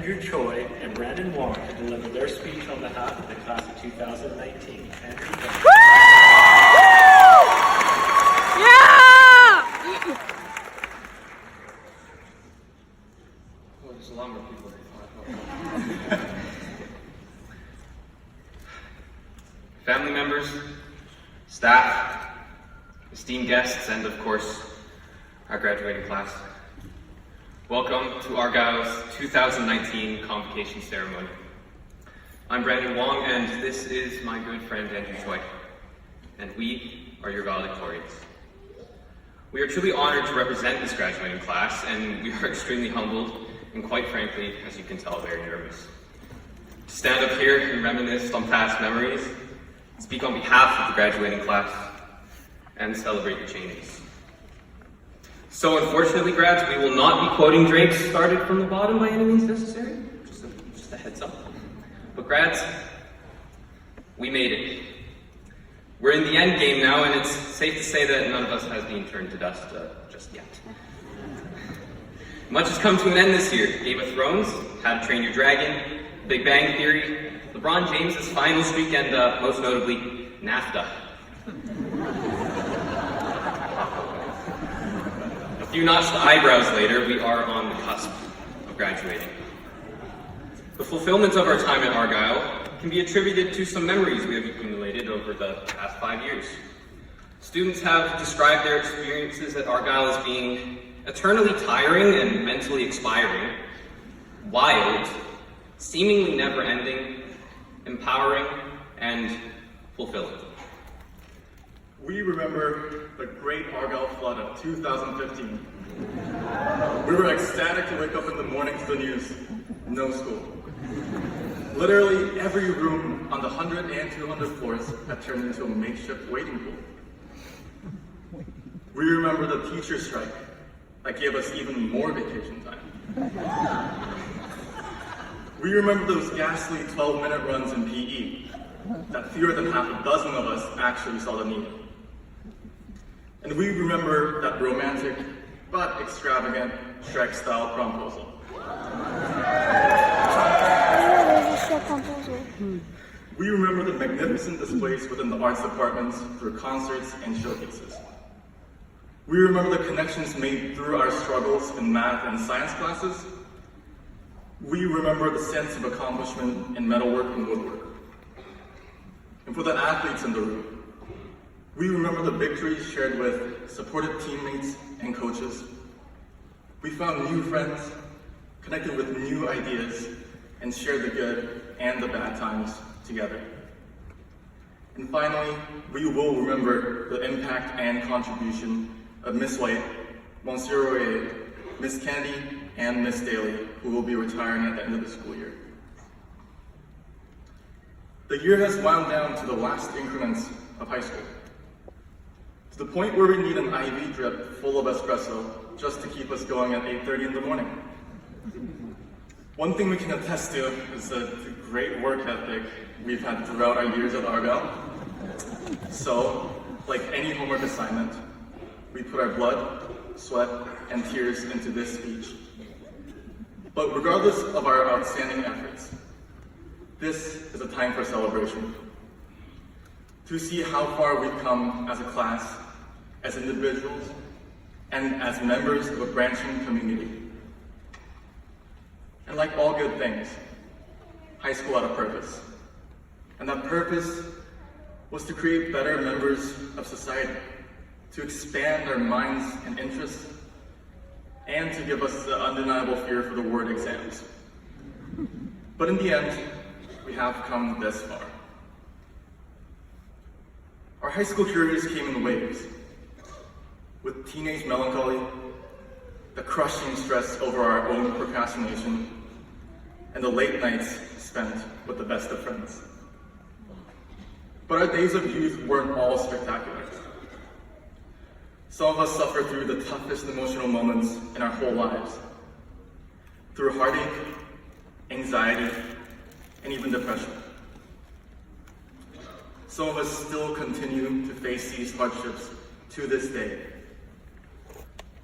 Andrew Choi and Brandon Wong to deliver their speech on behalf of the class of 2019. Andrew, go. Oh, there's a lot more people. Family members, staff, esteemed guests, and of course, our graduating class. Welcome to Argyle's 2019 convocation ceremony. I'm Brandon Wong, and this is my good friend Andrew Choi, and we are your valedictorians. We are truly honored to represent this graduating class, and we are extremely humbled, and quite frankly, as you can tell, very nervous. To stand up here and reminisce on past memories, speak on behalf of the graduating class, and celebrate your changes. So unfortunately, grads, we will not be quoting Drake started from the bottom by any means necessary. Just a heads up. But grads, we made it. We're in the end game now, and it's safe to say that none of us has been turned to dust just yet. Much has come to an end this year. Game of Thrones, How to Train Your Dragon, Big Bang Theory, LeBron James's final streak, and most notably, NAFTA. A few notched eyebrows later, we are on the cusp of graduating. The fulfillment of our time at Argyle can be attributed to some memories we have accumulated over the past 5 years. Students have described their experiences at Argyle as being eternally tiring and mentally expiring, wild, seemingly never-ending, empowering, and fulfilling. We remember the great Argyle flood of 2015. We were ecstatic to wake up in the morning to the news, no school. Literally every room on the 100 and 200 floors had turned into a makeshift waiting pool. We remember the teacher strike that gave us even more vacation time. We remember those ghastly 12-minute runs in PE that fewer than half a dozen of us actually saw the need. And we remember that romantic but extravagant Shrek-style promposal. We remember the magnificent displays within the arts departments through concerts and showcases. We remember the connections made through our struggles in math and science classes. We remember the sense of accomplishment in metalwork and woodwork. And for the athletes in the room, we remember the victories shared with supportive teammates and coaches. We found new friends, connected with new ideas, and shared the good and the bad times together. And finally, we will remember the impact and contribution of Miss White, Monsieur Royer, Miss Candy, and Miss Daly, who will be retiring at the end of the school year. The year has wound down to the last increments of high school, to the point where we need an IV drip full of espresso just to keep us going at 8:30 in the morning. One thing we can attest to is the great work ethic we've had throughout our years at Argyle. So, like any homework assignment, we put our blood, sweat, and tears into this speech. But regardless of our outstanding efforts, this is a time for celebration. To see how far we've come as a class, as individuals, and as members of a branching community. And like all good things, high school had a purpose. And that purpose was to create better members of society, to expand our minds and interests, and to give us the undeniable fear for the word exams. But in the end, we have come this far. Our high school careers came in waves, with teenage melancholy, the crushing stress over our own procrastination, and the late nights spent with the best of friends. But our days of youth weren't all spectacular. Some of us suffered through the toughest emotional moments in our whole lives, through heartache, anxiety, and even depression. Some of us still continue to face these hardships to this day.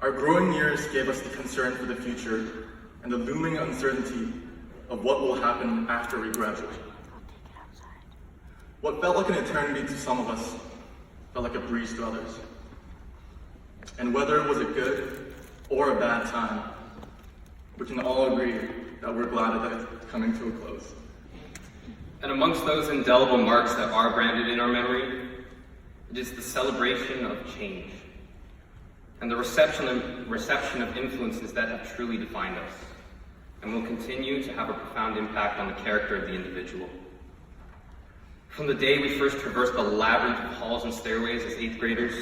Our growing years gave us the concern for the future and the looming uncertainty of what will happen after we graduate. What felt like an eternity to some of us felt like a breeze to others. And whether it was a good or a bad time, we can all agree that we're glad that it's coming to a close. And amongst those indelible marks that are branded in our memory, it is the celebration of change and the reception of influences that have truly defined us and will continue to have a profound impact on the character of the individual. From the day we first traversed the labyrinth of halls and stairways as 8th graders,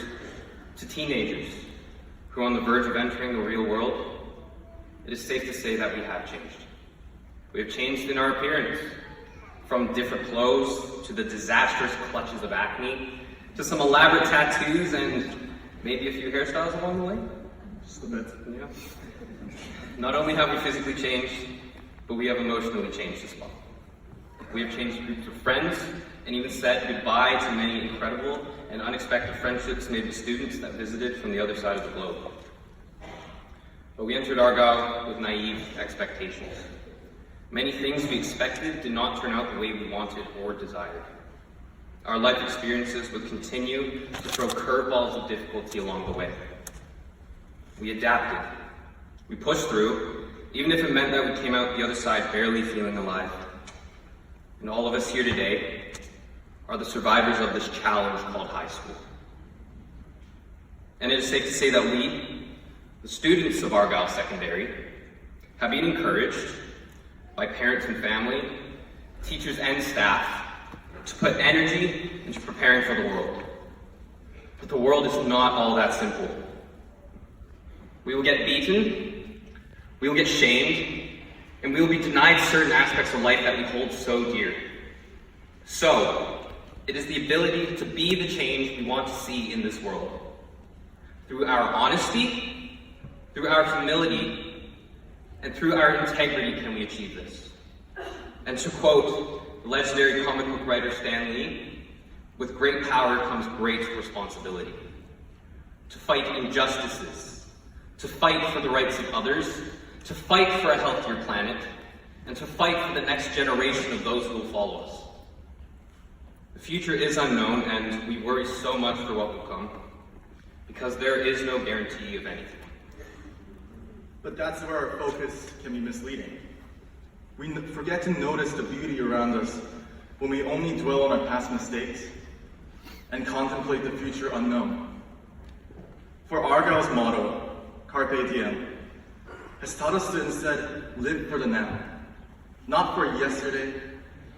to teenagers who are on the verge of entering the real world, it is safe to say that we have changed. We have changed in our appearance, from different clothes to the disastrous clutches of acne, to some elaborate tattoos and maybe a few hairstyles along the way. Just a bit. Yeah. Not only have we physically changed, but we have emotionally changed as well. We have changed groups of friends and even said goodbye to many incredible and unexpected friendships made with students that visited from the other side of the globe. But we entered Argyle with naive expectations. Many things we expected did not turn out the way we wanted or desired. Our life experiences would continue to throw curveballs of difficulty along the way. We adapted. We pushed through, even if it meant that we came out the other side barely feeling alive. And all of us here today are the survivors of this challenge called high school. And it is safe to say that we, the students of Argyle Secondary, have been encouraged by parents and family, teachers and staff, to put energy into preparing for the world. But the world is not all that simple. We will get beaten, we will get shamed, and we will be denied certain aspects of life that we hold so dear. So, it is the ability to be the change we want to see in this world. Through our honesty, through our humility, and through our integrity can we achieve this. And to quote the legendary comic book writer Stan Lee, with great power comes great responsibility. To fight injustices, to fight for the rights of others, to fight for a healthier planet, and to fight for the next generation of those who will follow us. The future is unknown, and we worry so much for what will come, because there is no guarantee of anything. But that's where our focus can be misleading. We forget to notice the beauty around us when we only dwell on our past mistakes and contemplate the future unknown. For Argyle's motto, Carpe Diem, has taught us to instead live for the now. Not for yesterday,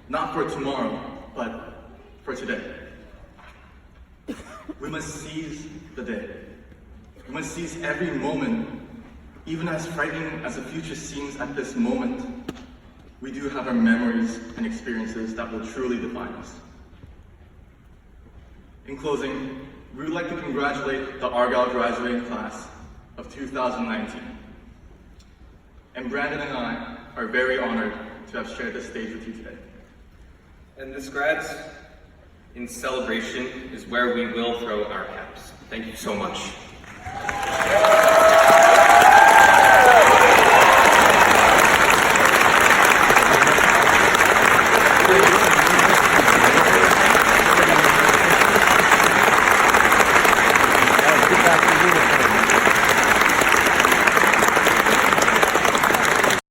not for tomorrow, but for today. We must seize the day. We must seize every moment. Even as frightening as the future seems at this moment, we do have our memories and experiences that will truly define us. In closing, we would like to congratulate the Argyle graduating class of 2019. And Brandon and I are very honored to have shared this stage with you today. And this grads in celebration is where we will throw our caps. Thank you so much.